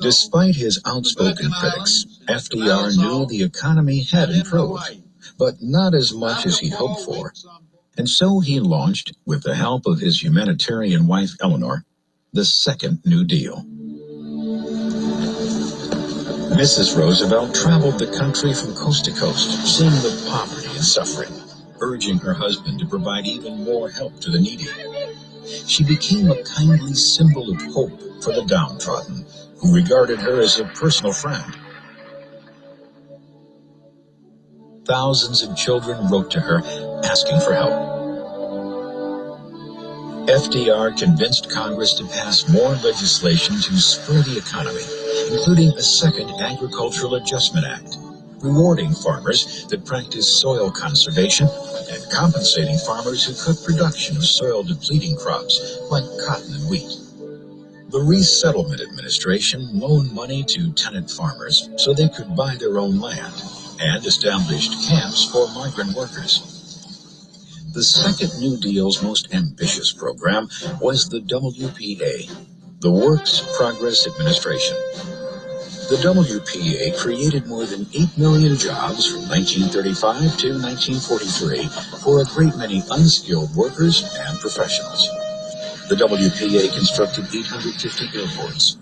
Despite his outspoken critics, FDR knew the economy had improved, but not as much as he hoped for. And so he launched, with the help of his humanitarian wife Eleanor, the Second New Deal. Mrs. Roosevelt traveled the country from coast to coast, seeing the poverty and suffering, urging her husband to provide even more help to the needy. She became a kindly symbol of hope for the downtrodden, who regarded her as a personal friend. Thousands of children wrote to her, asking for help. FDR convinced Congress to pass more legislation to spur the economy, including a second Agricultural Adjustment Act, rewarding farmers that practiced soil conservation and compensating farmers who cut production of soil-depleting crops like cotton and wheat. The Resettlement Administration loaned money to tenant farmers so they could buy their own land and established camps for migrant workers. The Second New Deal's most ambitious program was the WPA, the Works Progress Administration. The WPA created more than 8 million jobs from 1935 to 1943 for a great many unskilled workers and professionals. The WPA constructed 850 airports,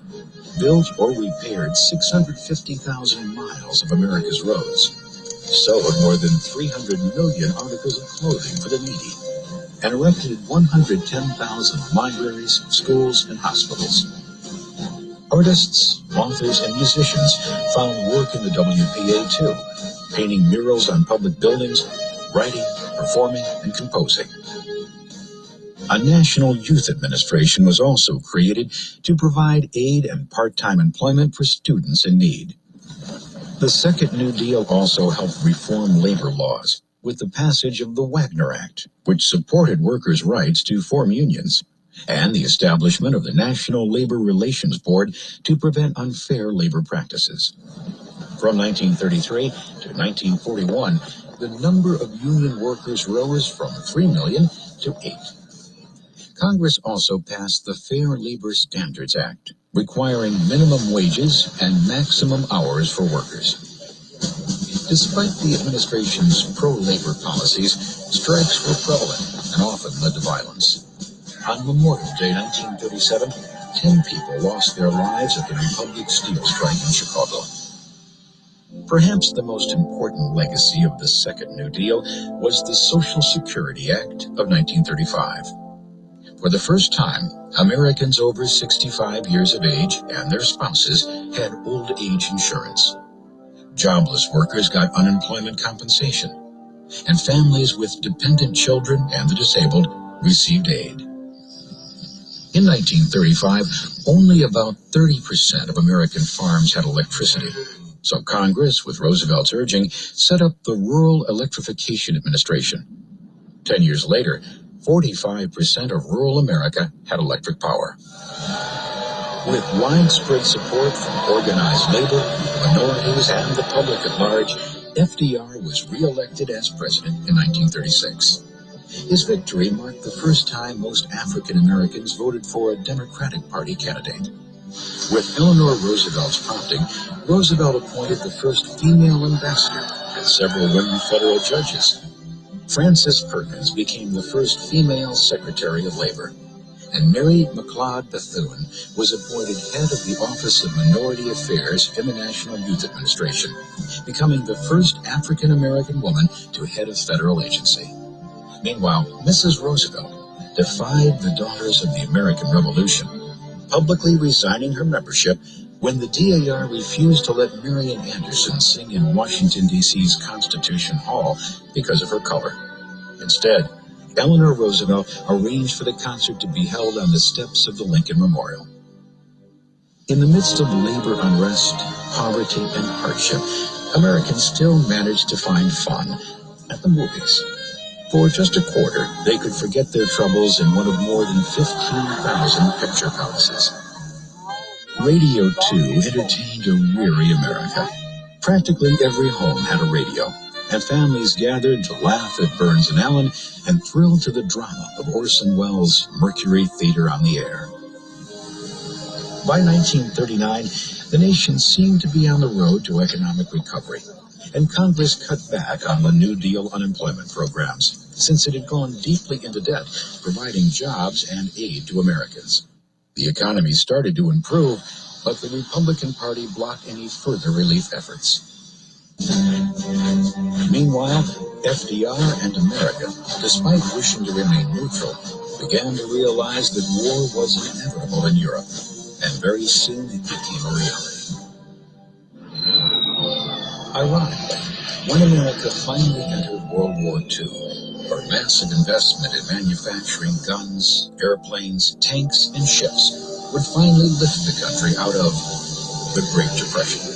built or repaired 650,000 miles of America's roads, sewed more than 300 million articles of clothing for the needy, and erected 110,000 libraries, schools, and hospitals. Artists, authors, and musicians found work in the WPA too, painting murals on public buildings, writing, performing, and composing. A National Youth Administration was also created to provide aid and part-time employment for students in need. The Second New Deal also helped reform labor laws with the passage of the Wagner Act, which supported workers' rights to form unions, and the establishment of the National Labor Relations Board to prevent unfair labor practices. From 1933 to 1941, the number of union workers rose from 3 million to 8. Congress also passed the Fair Labor Standards Act, requiring minimum wages and maximum hours for workers. Despite the administration's pro-labor policies, strikes were prevalent and often led to violence. On Memorial Day 1937, 10 people lost their lives at the Republic Steel strike in Chicago. Perhaps the most important legacy of the Second New Deal was the Social Security Act of 1935. For the first time, Americans over 65 years of age and their spouses had old age insurance. Jobless workers got unemployment compensation, and families with dependent children and the disabled received aid. In 1935, only about 30% of American farms had electricity, so Congress, with Roosevelt's urging, set up the Rural Electrification Administration. 10 years later, 45% of rural America had electric power. With widespread support from organized labor, minorities, and the public at large, FDR was re-elected as president in 1936. His victory marked the first time most African Americans voted for a Democratic Party candidate. With Eleanor Roosevelt's prompting, Roosevelt appointed the first female ambassador and several women federal judges. Frances Perkins became the first female Secretary of Labor, and Mary McLeod Bethune was appointed head of the Office of Minority Affairs in the National Youth Administration, becoming the first African-American woman to head a federal agency. Meanwhile, Mrs. Roosevelt defied the Daughters of the American Revolution, publicly resigning her membership when the DAR refused to let Marian Anderson sing in Washington, D.C.'s Constitution Hall because of her color. Instead, Eleanor Roosevelt arranged for the concert to be held on the steps of the Lincoln Memorial. In the midst of labor unrest, poverty, and hardship, Americans still managed to find fun at the movies. For just a quarter, they could forget their troubles in one of more than 15,000 picture palaces. Radio, too, entertained a weary America. Practically every home had a radio, and families gathered to laugh at Burns and Allen and thrill to the drama of Orson Welles' Mercury Theater on the Air. By 1939, The nation seemed to be on the road to economic recovery, and Congress cut back on the New Deal unemployment programs since it had gone deeply into debt, providing jobs and aid to Americans. The economy started to improve, but the Republican Party blocked any further relief efforts. Meanwhile, FDR and America, despite wishing to remain neutral, began to realize that war was inevitable in Europe, and very soon it became a reality. Ironically, when America finally entered World War II, her massive investment in manufacturing guns, airplanes, tanks, and ships would finally lift the country out of the Great Depression.